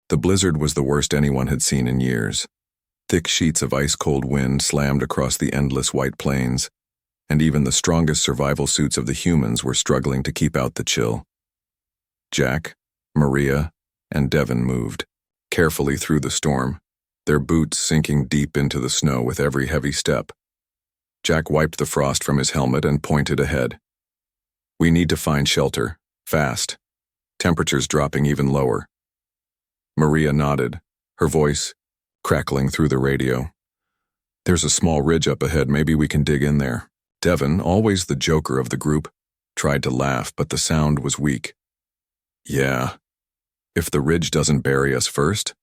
The blizzard was the worst anyone had seen in years. Thick sheets of ice-cold wind slammed across the endless white plains, and even the strongest survival suits of the humans were struggling to keep out the chill. Jack, Maria, and Devon moved carefully through the storm, their boots sinking deep into the snow with every heavy step. Jack wiped the frost from his helmet and pointed ahead. "We need to find shelter, fast. Temperatures dropping even lower." Maria nodded, her voice crackling through the radio. "There's a small ridge up ahead, maybe we can dig in there." Devon, always the joker of the group, tried to laugh, but the sound was weak. "Yeah, if the ridge doesn't bury us first."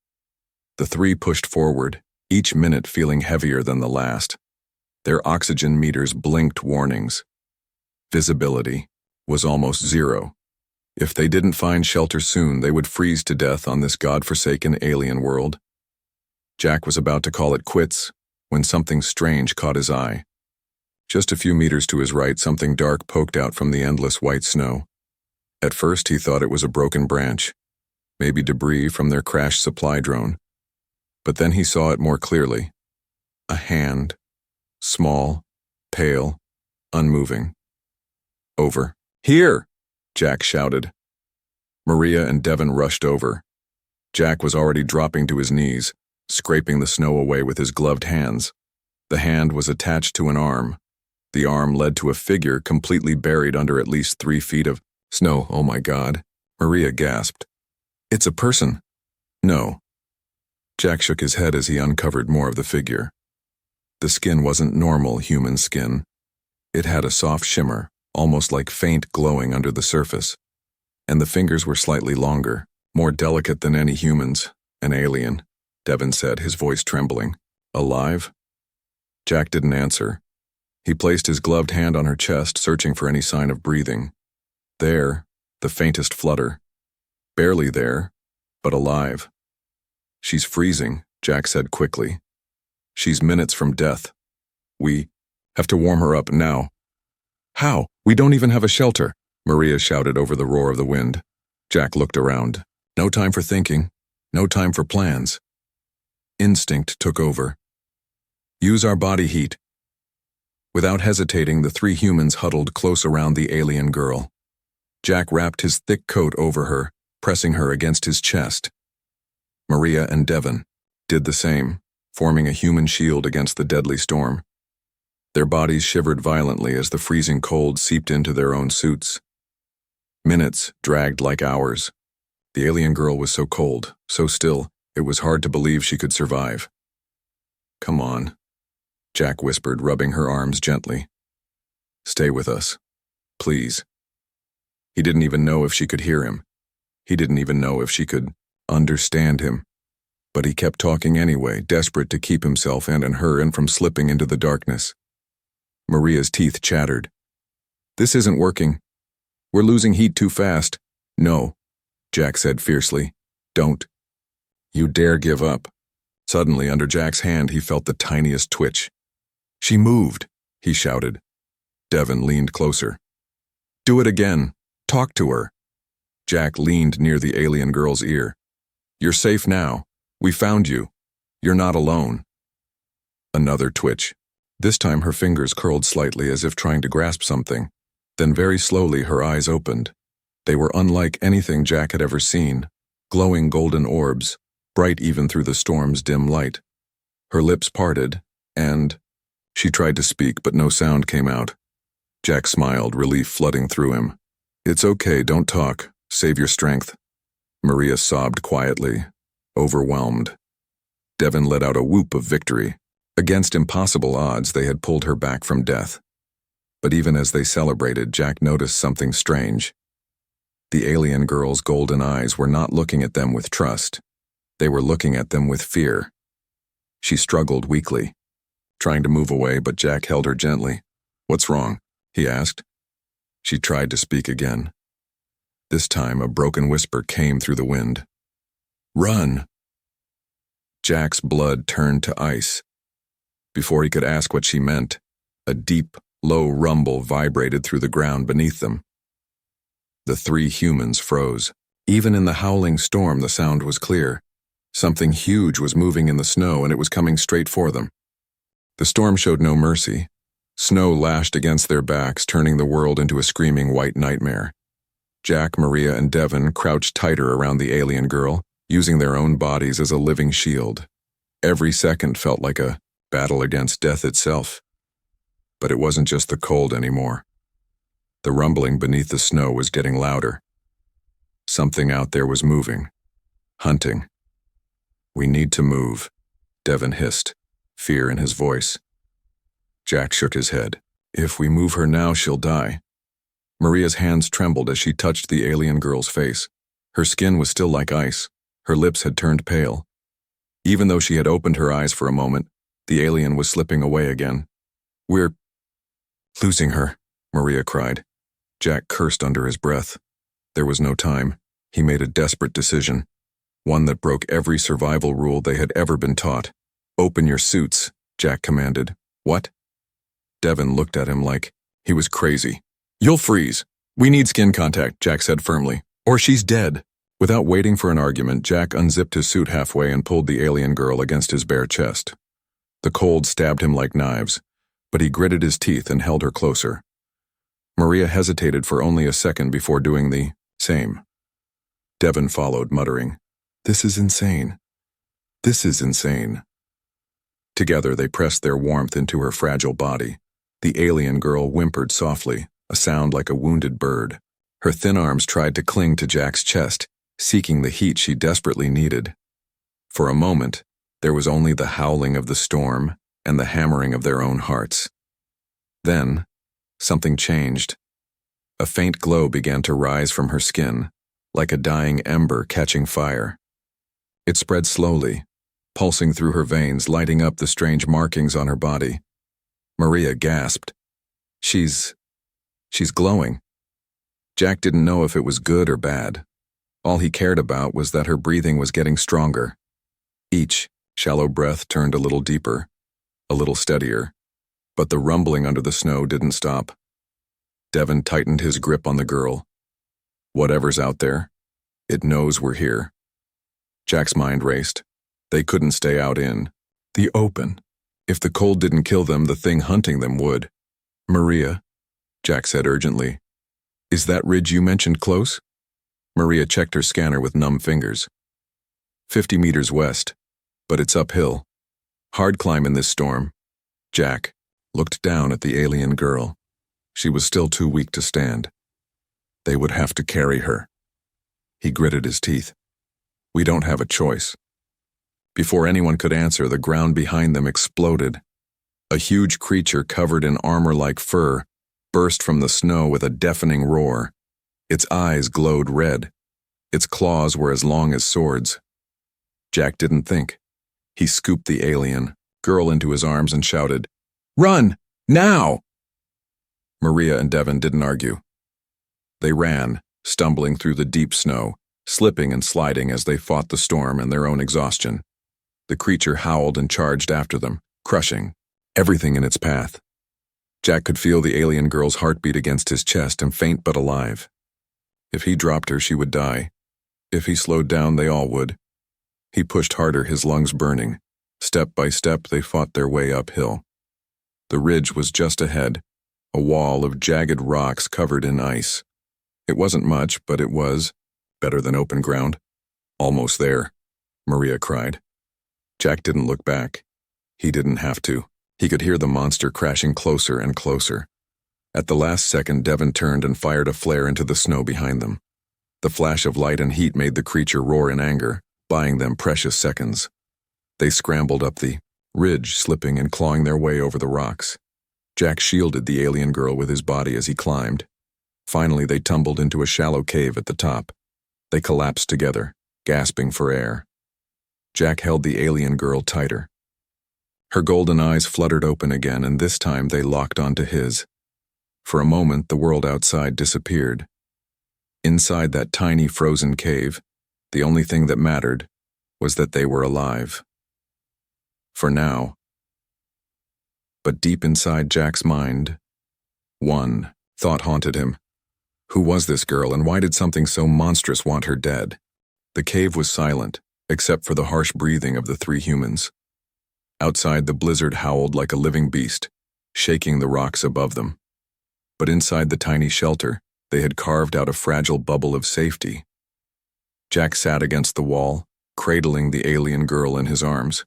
The three pushed forward, each minute feeling heavier than the last. Their oxygen meters blinked warnings. Visibility was almost zero. If they didn't find shelter soon, they would freeze to death on this godforsaken alien world. Jack was about to call it quits when something strange caught his eye. Just a few meters to his right, something dark poked out from the endless white snow. At first, he thought it was a broken branch, maybe debris from their crashed supply drone. But then he saw it more clearly. A hand, small, pale, unmoving. "Over. Here!" Jack shouted. Maria and Devon rushed over. Jack was already dropping to his knees, scraping the snow away with his gloved hands. The hand was attached to an arm. The arm led to a figure completely buried under at least 3 feet of snow. "Oh my God," Maria gasped. "It's a person." "No." Jack shook his head as he uncovered more of the figure. The skin wasn't normal human skin. It had a soft shimmer, almost like faint glowing under the surface. And the fingers were slightly longer, more delicate than any humans. "An alien," Devon said, his voice trembling. "Alive?" Jack didn't answer. He placed his gloved hand on her chest, searching for any sign of breathing. There, the faintest flutter. Barely there, but alive. "She's freezing," Jack said quickly. "She's minutes from death. We have to warm her up now." "How? We don't even have a shelter," Maria shouted over the roar of the wind. Jack looked around. No time for thinking. No time for plans. Instinct took over. "Use our body heat." Without hesitating, the 3 humans huddled close around the alien girl. Jack wrapped his thick coat over her, pressing her against his chest. Maria and Devon did the same, forming a human shield against the deadly storm. Their bodies shivered violently as the freezing cold seeped into their own suits. Minutes dragged like hours. The alien girl was so cold, so still, it was hard to believe she could survive. "Come on," Jack whispered, rubbing her arms gently. "Stay with us, please." He didn't even know if she could hear him. He didn't even know if she could understand him. But he kept talking anyway, desperate to keep himself and her in from slipping into the darkness. Maria's teeth chattered. "This isn't working. We're losing heat too fast." "No," Jack said fiercely. "Don't you dare give up." Suddenly, under Jack's hand, he felt the tiniest twitch. "She moved," he shouted. Devon leaned closer. "Do it again. Talk to her." Jack leaned near the alien girl's ear. "You're safe now. We found you. You're not alone." Another twitch. This time her fingers curled slightly as if trying to grasp something. Then very slowly her eyes opened. They were unlike anything Jack had ever seen. Glowing golden orbs, bright even through the storm's dim light. Her lips parted, and she tried to speak, but no sound came out. Jack smiled, relief flooding through him. "It's okay, don't talk. Save your strength." Maria sobbed quietly, overwhelmed. Devon let out a whoop of victory. Against impossible odds, they had pulled her back from death. But even as they celebrated, Jack noticed something strange. The alien girl's golden eyes were not looking at them with trust. They were looking at them with fear. She struggled weakly, trying to move away, but Jack held her gently. "What's wrong?" he asked. She tried to speak again. This time, a broken whisper came through the wind. "Run!" Jack's blood turned to ice. Before he could ask what she meant, a deep, low rumble vibrated through the ground beneath them. The 3 humans froze. Even in the howling storm, the sound was clear. Something huge was moving in the snow, and it was coming straight for them. The storm showed no mercy. Snow lashed against their backs, turning the world into a screaming white nightmare. Jack, Maria, and Devon crouched tighter around the alien girl, using their own bodies as a living shield. Every second felt like a battle against death itself. But it wasn't just the cold anymore. The rumbling beneath the snow was getting louder. Something out there was moving. Hunting. "We need to move," Devon hissed, fear in his voice. Jack shook his head. "If we move her now, she'll die." Maria's hands trembled as she touched the alien girl's face. Her skin was still like ice. Her lips had turned pale. Even though she had opened her eyes for a moment, the alien was slipping away again. "We're losing her," Maria cried. Jack cursed under his breath. There was no time. He made a desperate decision, one that broke every survival rule they had ever been taught. "Open your suits," Jack commanded. "What?" Devon looked at him like he was crazy. "You'll freeze. We need skin contact," Jack said firmly, "or she's dead." Without waiting for an argument, Jack unzipped his suit halfway and pulled the alien girl against his bare chest. The cold stabbed him like knives, but he gritted his teeth and held her closer. Maria hesitated for only a second before doing the same. Devon followed, muttering, "This is insane. This is insane." Together they pressed their warmth into her fragile body. The alien girl whimpered softly, a sound like a wounded bird. Her thin arms tried to cling to Jack's chest, seeking the heat she desperately needed. For a moment, there was only the howling of the storm and the hammering of their own hearts. Then, something changed. A faint glow began to rise from her skin, like a dying ember catching fire. It spread slowly, pulsing through her veins, lighting up the strange markings on her body. Maria gasped. She's glowing." Jack didn't know if it was good or bad. All he cared about was that her breathing was getting stronger. Each shallow breath turned a little deeper, a little steadier, but the rumbling under the snow didn't stop. Devon tightened his grip on the girl. "Whatever's out there, it knows we're here." Jack's mind raced. They couldn't stay out in the open. If the cold didn't kill them, the thing hunting them would. "Maria," Jack said urgently, "is that ridge you mentioned close?" Maria checked her scanner with numb fingers. 50 meters west, but it's uphill. Hard climb in this storm. Jack looked down at the alien girl. She was still too weak to stand. They would have to carry her. He gritted his teeth. "We don't have a choice." Before anyone could answer, the ground behind them exploded. A huge creature covered in armor-like fur burst from the snow with a deafening roar. Its eyes glowed red. Its claws were as long as swords. Jack didn't think. He scooped the alien girl into his arms and shouted, "Run! Now!" Maria and Devon didn't argue. They ran, stumbling through the deep snow, slipping and sliding as they fought the storm and their own exhaustion. The creature howled and charged after them, crushing everything in its path. Jack could feel the alien girl's heartbeat against his chest, and faint but alive. If he dropped her, she would die. If he slowed down, they all would. He pushed harder, his lungs burning. Step by step, they fought their way uphill. The ridge was just ahead, a wall of jagged rocks covered in ice. It wasn't much, but it was better than open ground. "Almost there," Maria cried. Jack didn't look back. He didn't have to. He could hear the monster crashing closer and closer. At the last second, Devon turned and fired a flare into the snow behind them. The flash of light and heat made the creature roar in anger, buying them precious seconds. They scrambled up the ridge, slipping and clawing their way over the rocks. Jack shielded the alien girl with his body as he climbed. Finally, they tumbled into a shallow cave at the top. They collapsed together, gasping for air. Jack held the alien girl tighter. Her golden eyes fluttered open again, and this time they locked onto his. For a moment, the world outside disappeared. Inside that tiny frozen cave, the only thing that mattered was that they were alive. For now. But deep inside Jack's mind, one thought haunted him. Who was this girl, and why did something so monstrous want her dead? The cave was silent, except for the harsh breathing of the three humans. Outside, the blizzard howled like a living beast, shaking the rocks above them. But inside the tiny shelter, they had carved out a fragile bubble of safety. Jack sat against the wall, cradling the alien girl in his arms.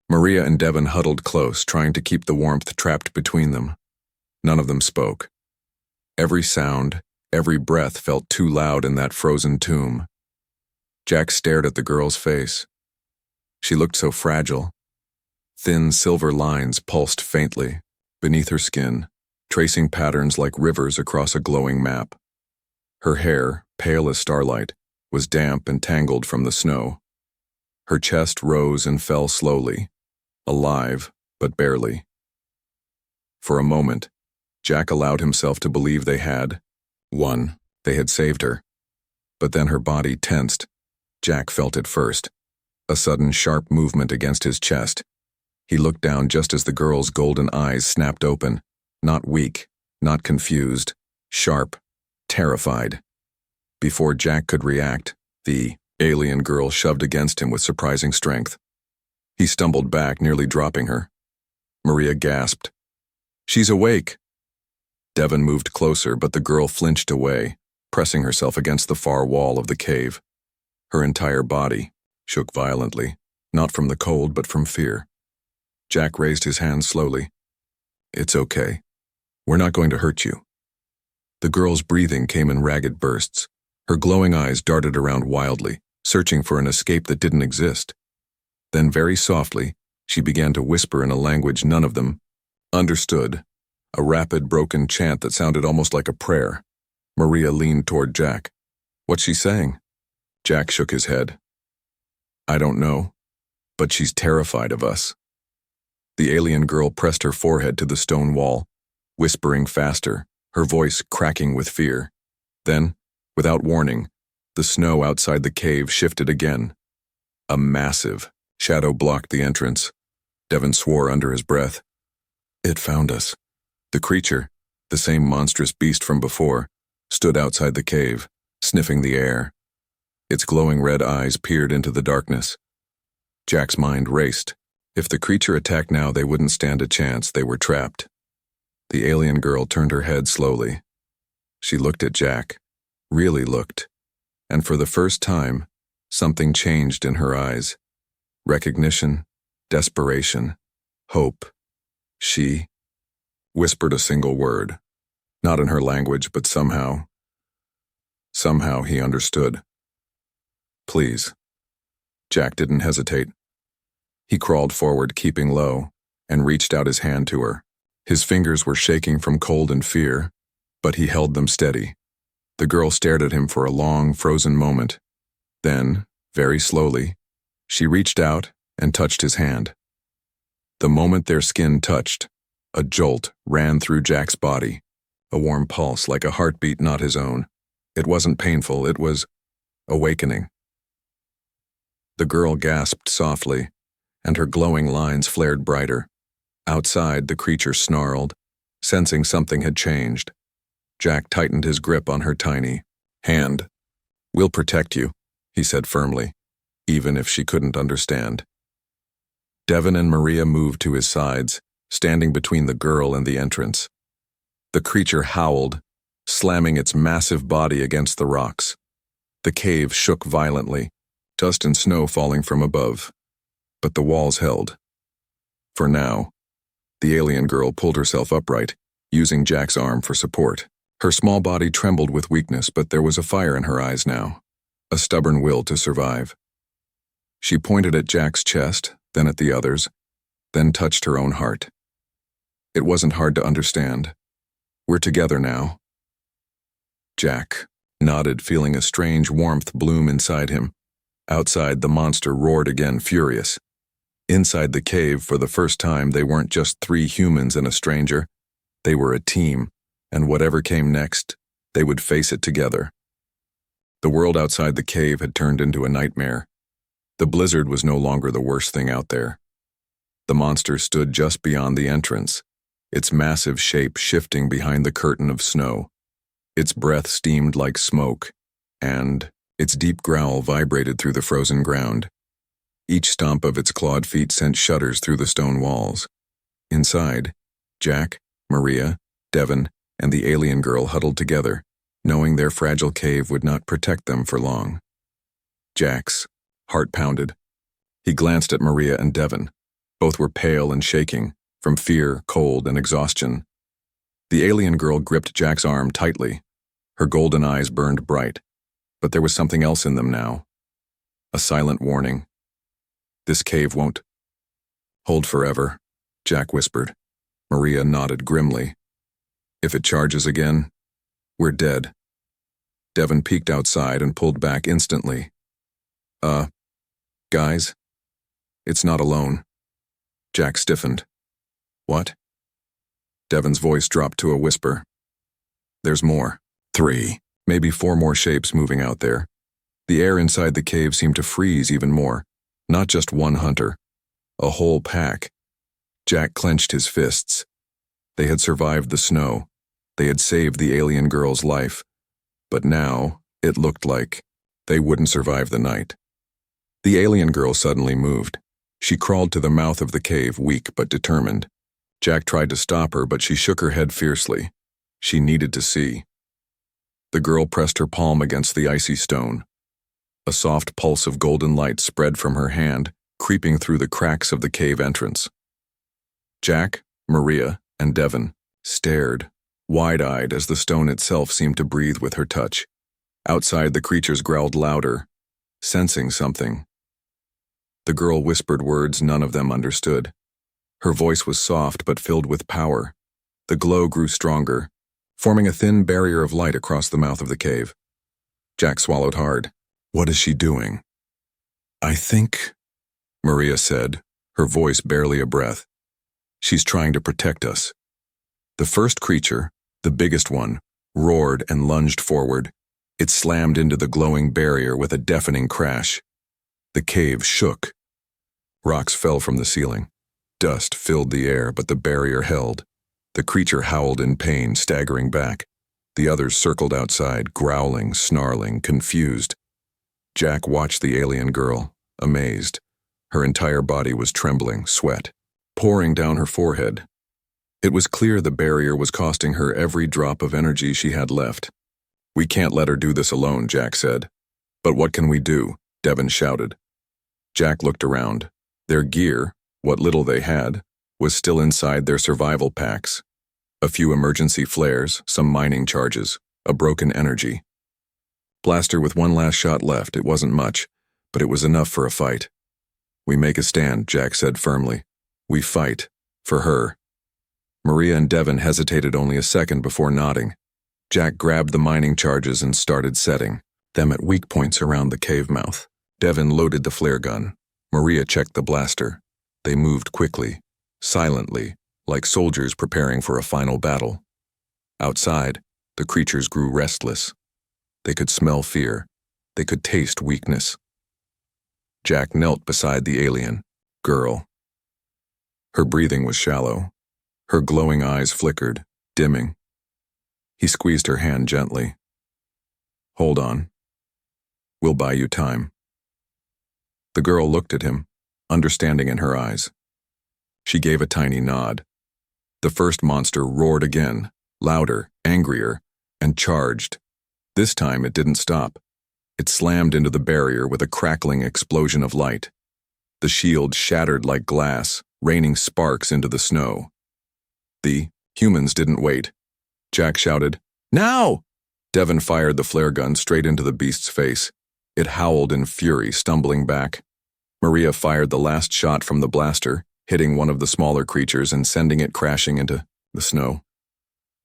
Maria and Devon huddled close, trying to keep the warmth trapped between them. None of them spoke. Every sound, every breath felt too loud in that frozen tomb. Jack stared at the girl's face. She looked so fragile. Thin silver lines pulsed faintly beneath her skin, tracing patterns like rivers across a glowing map. Her hair, pale as starlight, was damp and tangled from the snow. Her chest rose and fell slowly, alive, but barely. For a moment, Jack allowed himself to believe they had saved her. But then her body tensed. Jack felt it first, a sudden sharp movement against his chest. He looked down just as the girl's golden eyes snapped open, not weak, not confused, sharp, terrified. Before Jack could react, the alien girl shoved against him with surprising strength. He stumbled back, nearly dropping her. Maria gasped. "She's awake!" Devon moved closer, but the girl flinched away, pressing herself against the far wall of the cave. Her entire body shook violently, not from the cold but from fear. Jack raised his hand slowly. "It's okay. We're not going to hurt you." The girl's breathing came in ragged bursts. Her glowing eyes darted around wildly, searching for an escape that didn't exist. Then very softly, she began to whisper in a language none of them understood, a rapid, broken chant that sounded almost like a prayer. Maria leaned toward Jack. "What's she saying?" Jack shook his head. "I don't know, but she's terrified of us." The alien girl pressed her forehead to the stone wall, whispering faster, her voice cracking with fear. Then, without warning, the snow outside the cave shifted again. A massive shadow blocked the entrance. Devon swore under his breath. It found us. The creature, the same monstrous beast from before, stood outside the cave, sniffing the air. Its glowing red eyes peered into the darkness. Jack's mind raced. If the creature attacked now, they wouldn't stand a chance. They were trapped. The alien girl turned her head slowly. She looked at Jack, really looked, and for the first time, something changed in her eyes. Recognition, desperation, hope. She whispered a single word, not in her language, but somehow he understood. "Please." Jack didn't hesitate. He crawled forward, keeping low, and reached out his hand to her. His fingers were shaking from cold and fear, but he held them steady. The girl stared at him for a long, frozen moment. Then, very slowly, she reached out and touched his hand. The moment their skin touched, a jolt ran through Jack's body, a warm pulse like a heartbeat not his own. It wasn't painful, it was awakening. The girl gasped softly, and her glowing lines flared brighter. Outside, the creature snarled, sensing something had changed. Jack tightened his grip on her tiny hand. "We'll protect you," he said firmly, even if she couldn't understand. Devon and Maria moved to his sides, standing between the girl and the entrance. The creature howled, slamming its massive body against the rocks. The cave shook violently, dust and snow falling from above. But the walls held. For now, the alien girl pulled herself upright, using Jack's arm for support. Her small body trembled with weakness, but there was a fire in her eyes now, a stubborn will to survive. She pointed at Jack's chest, then at the others, then touched her own heart. It wasn't hard to understand. "We're together now." Jack nodded, feeling a strange warmth bloom inside him. Outside, the monster roared again, furious. Inside the cave, for the first time, they weren't just three humans and a stranger. They were a team, and whatever came next, they would face it together. The world outside the cave had turned into a nightmare. The blizzard was no longer the worst thing out there. The monster stood just beyond the entrance, its massive shape shifting behind the curtain of snow. Its breath steamed like smoke, and its deep growl vibrated through the frozen ground. Each stomp of its clawed feet sent shudders through the stone walls. Inside, Jack, Maria, Devon, and the alien girl huddled together, knowing their fragile cave would not protect them for long. Jack's heart pounded. He glanced at Maria and Devon. Both were pale and shaking, from fear, cold, and exhaustion. The alien girl gripped Jack's arm tightly. Her golden eyes burned bright, but there was something else in them now. A silent warning. This cave won't hold forever, Jack whispered. Maria nodded grimly. If it charges again, we're dead. Devon peeked outside and pulled back instantly. Guys? It's not alone. Jack stiffened. What? Devon's voice dropped to a whisper. There's more. 3, maybe 4 more shapes moving out there. The air inside the cave seemed to freeze even more. Not just one hunter. A whole pack. Jack clenched his fists. They had survived the snow. They had saved the alien girl's life. But now, it looked like they wouldn't survive the night. The alien girl suddenly moved. She crawled to the mouth of the cave, weak but determined. Jack tried to stop her, but she shook her head fiercely. She needed to see. The girl pressed her palm against the icy stone. A soft pulse of golden light spread from her hand, creeping through the cracks of the cave entrance. Jack, Maria, and Devon stared, wide-eyed as the stone itself seemed to breathe with her touch. Outside, the creatures growled louder, sensing something. The girl whispered words none of them understood. Her voice was soft but filled with power. The glow grew stronger, forming a thin barrier of light across the mouth of the cave. Jack swallowed hard. What is she doing? I think, Maria said, her voice barely a breath. She's trying to protect us. The first creature, the biggest one, roared and lunged forward. It slammed into the glowing barrier with a deafening crash. The cave shook. Rocks fell from the ceiling. Dust filled the air, but the barrier held. The creature howled in pain, staggering back. The others circled outside, growling, snarling, confused. Jack watched the alien girl, amazed. Her entire body was trembling, sweat pouring down her forehead. It was clear the barrier was costing her every drop of energy she had left. We can't let her do this alone, Jack said. But what can we do? Devon shouted. Jack looked around. Their gear, what little they had, was still inside their survival packs. A few emergency flares, some mining charges, a broken energy. Blaster with one last shot left. It wasn't much, but it was enough for a fight. We make a stand, Jack said firmly. We fight. For her. Maria and Devon hesitated only a second before nodding. Jack grabbed the mining charges and started setting them at weak points around the cave mouth. Devon loaded the flare gun. Maria checked the blaster. They moved quickly, silently, like soldiers preparing for a final battle. Outside, the creatures grew restless. They could smell fear. They could taste weakness. Jack knelt beside the alien girl. Her breathing was shallow. Her glowing eyes flickered, dimming. He squeezed her hand gently. Hold on. We'll buy you time. The girl looked at him, understanding in her eyes. She gave a tiny nod. The first monster roared again, louder, angrier, and charged. This time it didn't stop. It slammed into the barrier with a crackling explosion of light. The shield shattered like glass, raining sparks into the snow. The humans didn't wait. Jack shouted, "Now!" Devon fired the flare gun straight into the beast's face. It howled in fury, stumbling back. Maria fired the last shot from the blaster, hitting one of the smaller creatures and sending it crashing into the snow.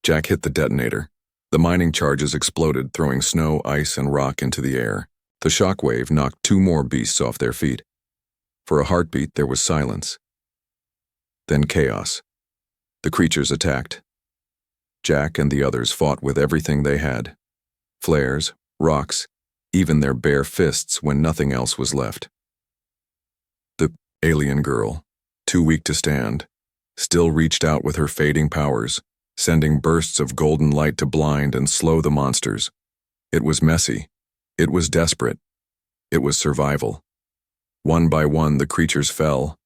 Jack hit the detonator. The mining charges exploded, throwing snow, ice, and rock into the air. The shockwave knocked 2 more beasts off their feet. For a heartbeat, there was silence. Then chaos. The creatures attacked. Jack and the others fought with everything they had. Flares, rocks, even their bare fists when nothing else was left. The alien girl, too weak to stand, still reached out with her fading powers, sending bursts of golden light to blind and slow the monsters. It was messy. It was desperate. It was survival. One by one, the creatures fell,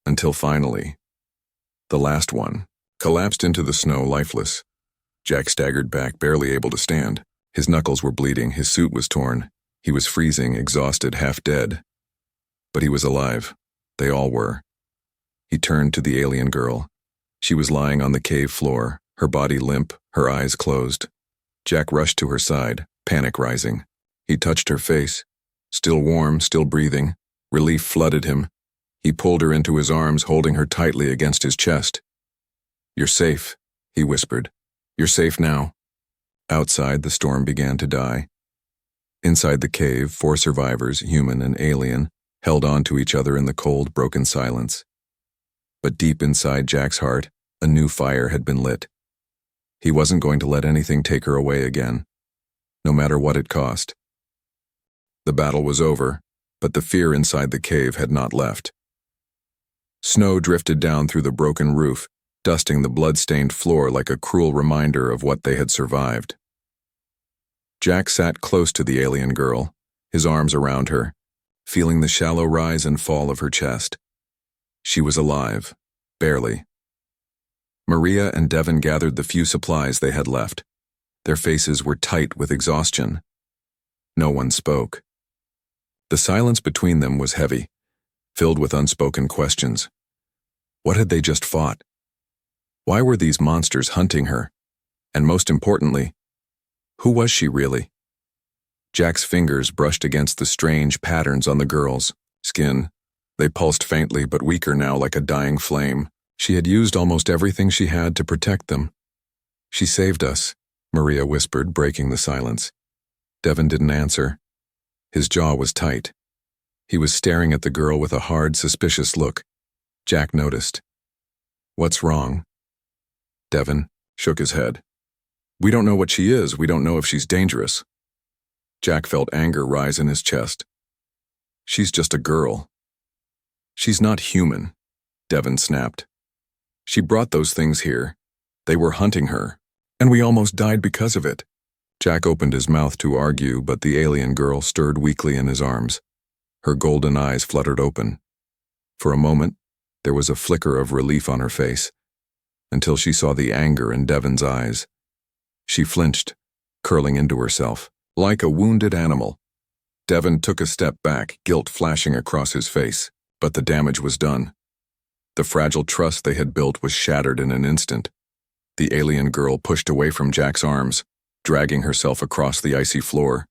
until finally, the last one collapsed into the snow lifeless. Jack staggered back, barely able to stand. His knuckles were bleeding, his suit was torn. He was freezing, exhausted, half dead. But he was alive. They all were. He turned to the alien girl. She was lying on the cave floor, her body limp, her eyes closed. Jack rushed to her side, panic rising. He touched her face. Still warm, still breathing. Relief flooded him. He pulled her into his arms, holding her tightly against his chest. "You're safe," he whispered. "You're safe now." Outside, the storm began to die. Inside the cave, 4 survivors, human and alien, held on to each other in the cold, broken silence. But deep inside Jack's heart, a new fire had been lit. He wasn't going to let anything take her away again, no matter what it cost. The battle was over, but the fear inside the cave had not left. Snow drifted down through the broken roof, dusting the blood-stained floor like a cruel reminder of what they had survived. Jack sat close to the alien girl, his arms around her, feeling the shallow rise and fall of her chest. She was alive, barely. Maria and Devin gathered the few supplies they had left. Their faces were tight with exhaustion. No one spoke. The silence between them was heavy, filled with unspoken questions. What had they just fought? Why were these monsters hunting her? And most importantly, who was she really? Jack's fingers brushed against the strange patterns on the girl's skin. They pulsed faintly but weaker now, like a dying flame. She had used almost everything she had to protect them. "She saved us," Maria whispered, breaking the silence. Devin didn't answer. His jaw was tight. He was staring at the girl with a hard, suspicious look. Jack noticed. "What's wrong?" Devin shook his head. "We don't know what she is. We don't know if she's dangerous." Jack felt anger rise in his chest. "She's just a girl." "She's not human," Devin snapped. "She brought those things here. They were hunting her, and we almost died because of it." Jack opened his mouth to argue, but the alien girl stirred weakly in his arms. Her golden eyes fluttered open. For a moment, there was a flicker of relief on her face, until she saw the anger in Devin's eyes. She flinched, curling into herself, like a wounded animal. Devin took a step back, guilt flashing across his face, but the damage was done. The fragile trust they had built was shattered in an instant. The alien girl pushed away from Jack's arms, dragging herself across the icy floor.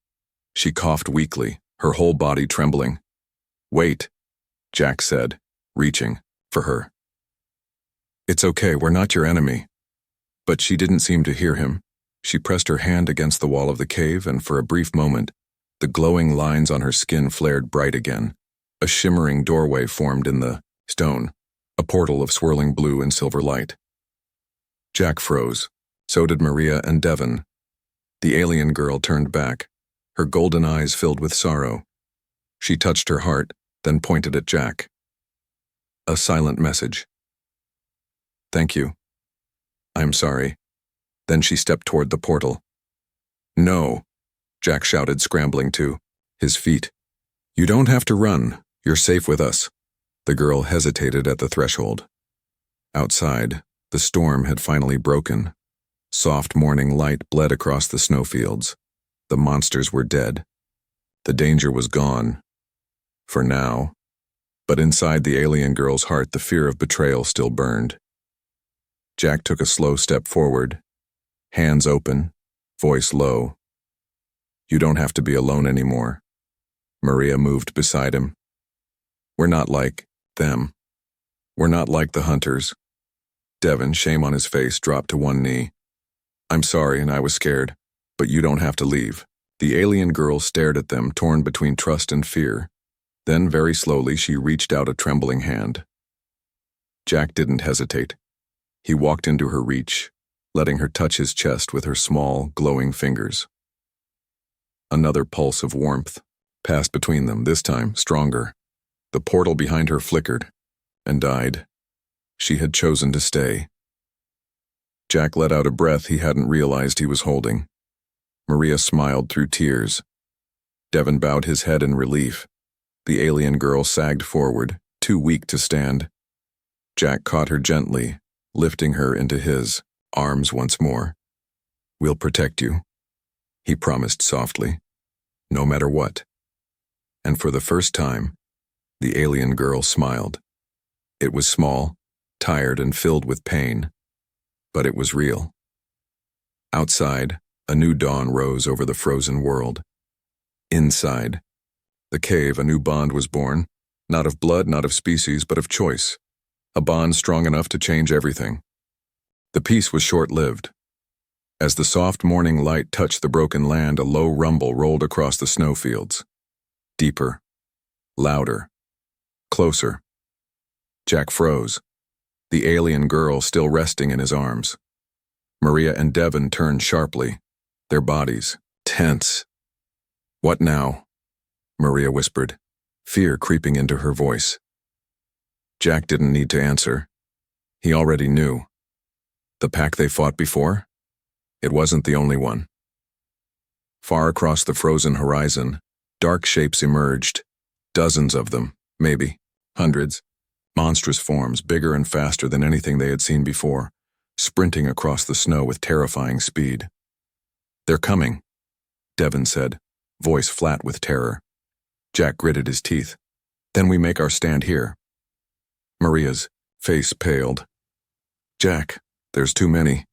She coughed weakly, her whole body trembling. "Wait," Jack said, reaching for her. "It's okay, we're not your enemy." But she didn't seem to hear him. She pressed her hand against the wall of the cave, and for a brief moment, the glowing lines on her skin flared bright again. A shimmering doorway formed in the stone, a portal of swirling blue and silver light. Jack froze. So did Maria and Devin. The alien girl turned back, her golden eyes filled with sorrow. She touched her heart, then pointed at Jack. A silent message. "Thank you. I'm sorry." Then she stepped toward the portal. "No," Jack shouted, scrambling to his feet. "You don't have to run. You're safe with us." The girl hesitated at the threshold. Outside, the storm had finally broken. Soft morning light bled across the snowfields. The monsters were dead. The danger was gone. For now. But inside the alien girl's heart, the fear of betrayal still burned. Jack took a slow step forward, hands open, voice low. "You don't have to be alone anymore." Maria moved beside him. "We're not like them. We're not like the hunters." Devin, shame on his face, dropped to one knee. "I'm sorry, and I was scared, but you don't have to leave." The alien girl stared at them, torn between trust and fear. Then, very slowly, she reached out a trembling hand. Jack didn't hesitate. He walked into her reach, letting her touch his chest with her small, glowing fingers. Another pulse of warmth passed between them, this time stronger. The portal behind her flickered and died. She had chosen to stay. Jack let out a breath he hadn't realized he was holding. Maria smiled through tears. Devin bowed his head in relief. The alien girl sagged forward, too weak to stand. Jack caught her gently, lifting her into his arms once more. "We'll protect you," he promised softly, "no matter what." And for the first time, the alien girl smiled. It was small, tired, and filled with pain, but it was real. Outside, a new dawn rose over the frozen world. Inside the cave, a new bond was born, not of blood, not of species, but of choice, a bond strong enough to change everything. The peace was short-lived. As the soft morning light touched the broken land, a low rumble rolled across the snowfields. Deeper, louder, closer. Jack froze, the alien girl still resting in his arms. Maria and Devon turned sharply, their bodies tense. "What now?" Maria whispered, fear creeping into her voice. Jack didn't need to answer. He already knew. The pack they fought before? It wasn't the only one. Far across the frozen horizon, dark shapes emerged. Dozens of them, maybe, hundreds. Monstrous forms, bigger and faster than anything they had seen before, sprinting across the snow with terrifying speed. "They're coming," Devon said, voice flat with terror. Jack gritted his teeth. "Then we make our stand here." Maria's face paled. "Jack, there's too many."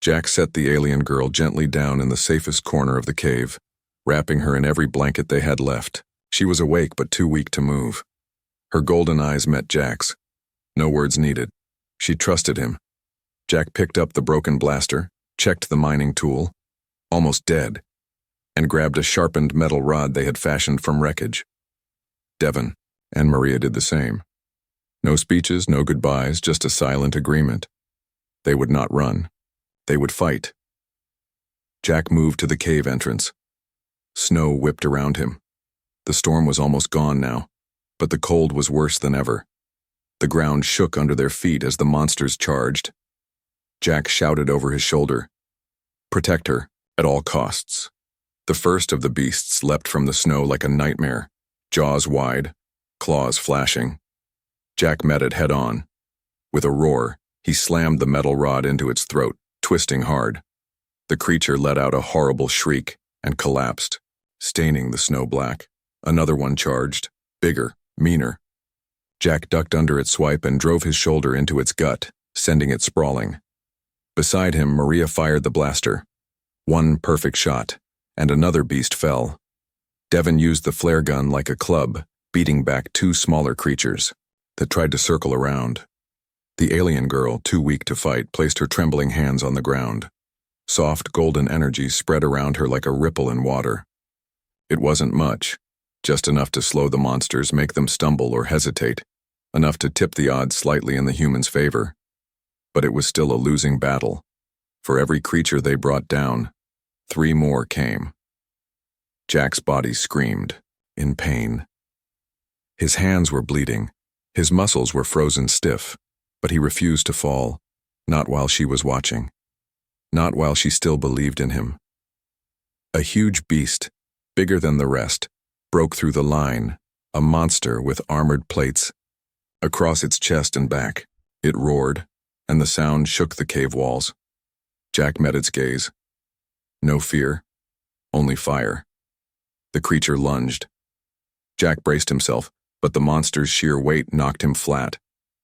Jack set the alien girl gently down in the safest corner of the cave, wrapping her in every blanket they had left. She was awake but too weak to move. Her golden eyes met Jack's. No words needed. She trusted him. Jack picked up the broken blaster, checked the mining tool, almost dead, and grabbed a sharpened metal rod they had fashioned from wreckage. Devon and Maria did the same. No speeches, no goodbyes, just a silent agreement. They would not run. They would fight. Jack moved to the cave entrance. Snow whipped around him. The storm was almost gone now, but the cold was worse than ever. The ground shook under their feet as the monsters charged. Jack shouted over his shoulder, "Protect her, at all costs." The first of the beasts leapt from the snow like a nightmare, jaws wide, claws flashing. Jack met it head-on. With a roar, he slammed the metal rod into its throat, twisting hard. The creature let out a horrible shriek and collapsed, staining the snow black. Another one charged, bigger, meaner. Jack ducked under its swipe and drove his shoulder into its gut, sending it sprawling. Beside him, Maria fired the blaster. One perfect shot, and another beast fell. Devon used the flare gun like a club, beating back two smaller creatures that tried to circle around. The alien girl, too weak to fight, placed her trembling hands on the ground. Soft golden energy spread around her like a ripple in water. It wasn't much, just enough to slow the monsters, make them stumble or hesitate, enough to tip the odds slightly in the humans' favor. But it was still a losing battle. For every creature they brought down, 3 more came. Jack's body screamed, in pain. His hands were bleeding, his muscles were frozen stiff, but he refused to fall, not while she was watching, not while she still believed in him. A huge beast, bigger than the rest, broke through the line, a monster with armored plates. Across its chest and back, it roared, and the sound shook the cave walls. Jack met its gaze. No fear, only fire. The creature lunged. Jack braced himself, but the monster's sheer weight knocked him flat.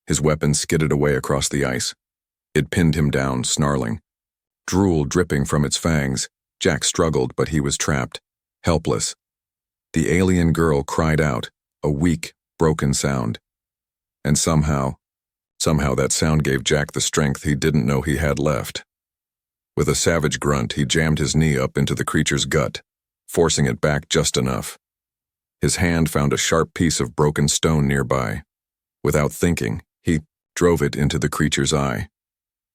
His weapon skidded away across the ice. It pinned him down, snarling. Drool dripping from its fangs, Jack struggled, but he was trapped, helpless. The alien girl cried out, a weak, broken sound. And somehow that sound gave Jack the strength he didn't know he had left. With a savage grunt, he jammed his knee up into the creature's gut, forcing it back just enough. His hand found a sharp piece of broken stone nearby. Without thinking, he drove it into the creature's eye.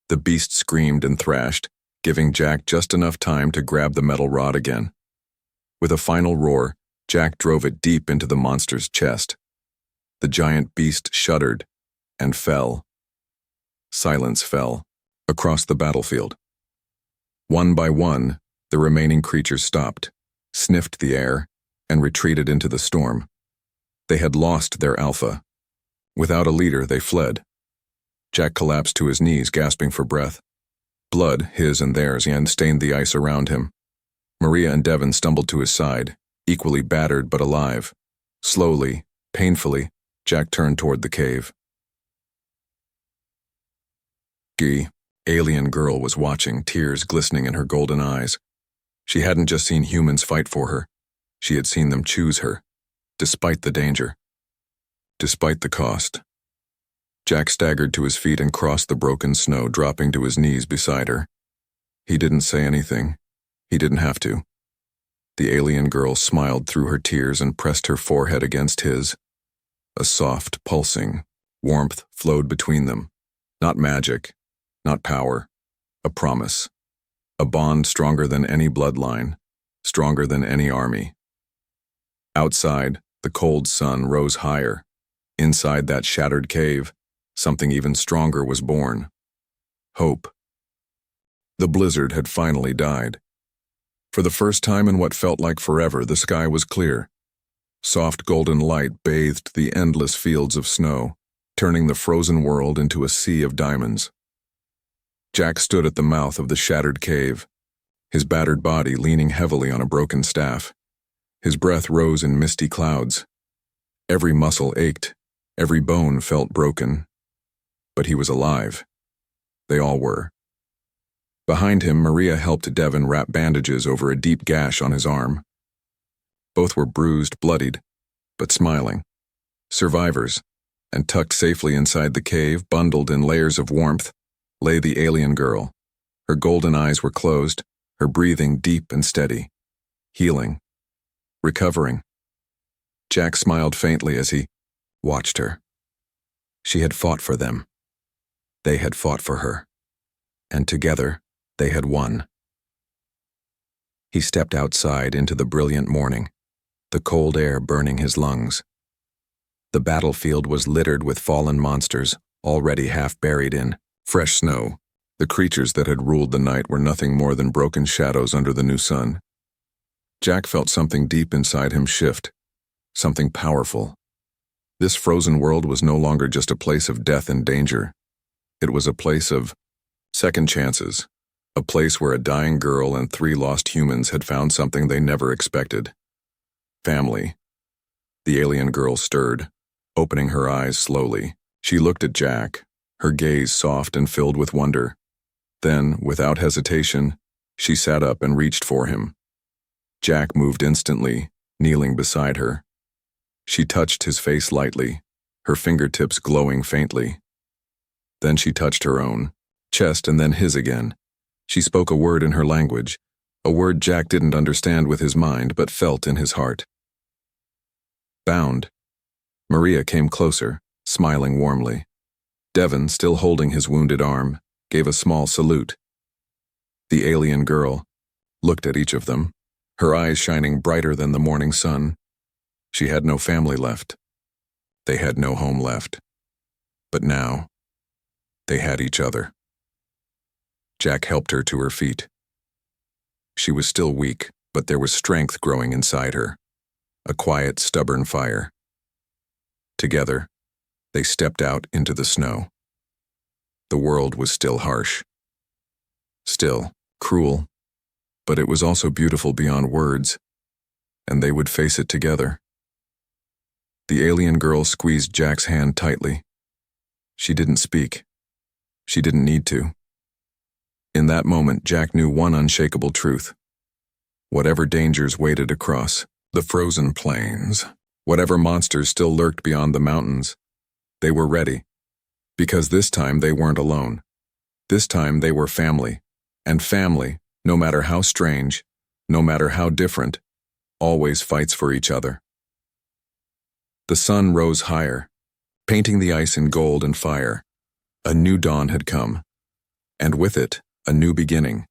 The beast screamed and thrashed, giving Jack just enough time to grab the metal rod again. With a final roar, Jack drove it deep into the monster's chest. The giant beast shuddered and fell. Silence fell across the battlefield. One by one, the remaining creatures stopped, sniffed the air, and retreated into the storm. They had lost their alpha. Without a leader, they fled. Jack collapsed to his knees, gasping for breath. Blood, his and theirs, stained the ice around him. Maria and Devon stumbled to his side, equally battered but alive. Slowly, painfully, Jack turned toward the cave. The alien girl was watching, tears glistening in her golden eyes. She hadn't just seen humans fight for her. She had seen them choose her, despite the danger, despite the cost. Jack staggered to his feet and crossed the broken snow, dropping to his knees beside her. He didn't say anything. He didn't have to. The alien girl smiled through her tears and pressed her forehead against his. A soft, pulsing warmth flowed between them. Not magic, not power, a promise. A bond stronger than any bloodline, stronger than any army. Outside, the cold sun rose higher. Inside that shattered cave, something even stronger was born. Hope. The blizzard had finally died. For the first time in what felt like forever, the sky was clear. Soft golden light bathed the endless fields of snow, turning the frozen world into a sea of diamonds. Jack stood at the mouth of the shattered cave, his battered body leaning heavily on a broken staff. His breath rose in misty clouds. Every muscle ached, every bone felt broken. But he was alive. They all were. Behind him, Maria helped Devon wrap bandages over a deep gash on his arm. Both were bruised, bloodied, but smiling. Survivors, and tucked safely inside the cave, bundled in layers of warmth, lay the alien girl. Her golden eyes were closed, her breathing deep and steady. Healing. Recovering. Jack smiled faintly as he watched her. She had fought for them. They had fought for her. And together, they had won. He stepped outside into the brilliant morning, the cold air burning his lungs. The battlefield was littered with fallen monsters, already half buried in fresh snow. The creatures that had ruled the night were nothing more than broken shadows under the new sun. Jack felt something deep inside him shift, something powerful. This frozen world was no longer just a place of death and danger. It was a place of second chances, a place where a dying girl and 3 lost humans had found something they never expected. Family. The alien girl stirred, opening her eyes slowly. She looked at Jack, her gaze soft and filled with wonder. Then, without hesitation, she sat up and reached for him. Jack moved instantly, kneeling beside her. She touched his face lightly, her fingertips glowing faintly. Then she touched her own chest and then his again. She spoke a word in her language, a word Jack didn't understand with his mind but felt in his heart. Bound. Maria came closer, smiling warmly. Devon, still holding his wounded arm, gave a small salute. The alien girl looked at each of them, her eyes shining brighter than the morning sun. She had no family left. They had no home left. But now, they had each other. Jack helped her to her feet. She was still weak, but there was strength growing inside her, a quiet, stubborn fire. Together, they stepped out into the snow. The world was still harsh. Still cruel, but it was also beautiful beyond words, and they would face it together. The alien girl squeezed Jack's hand tightly. She didn't speak. She didn't need to. In that moment, Jack knew one unshakable truth. Whatever dangers waited across the frozen plains, whatever monsters still lurked beyond the mountains, they were ready. Because this time they weren't alone. This time they were family. And family, no matter how strange, no matter how different, always fights for each other. The sun rose higher, painting the ice in gold and fire. A new dawn had come, and with it, a new beginning.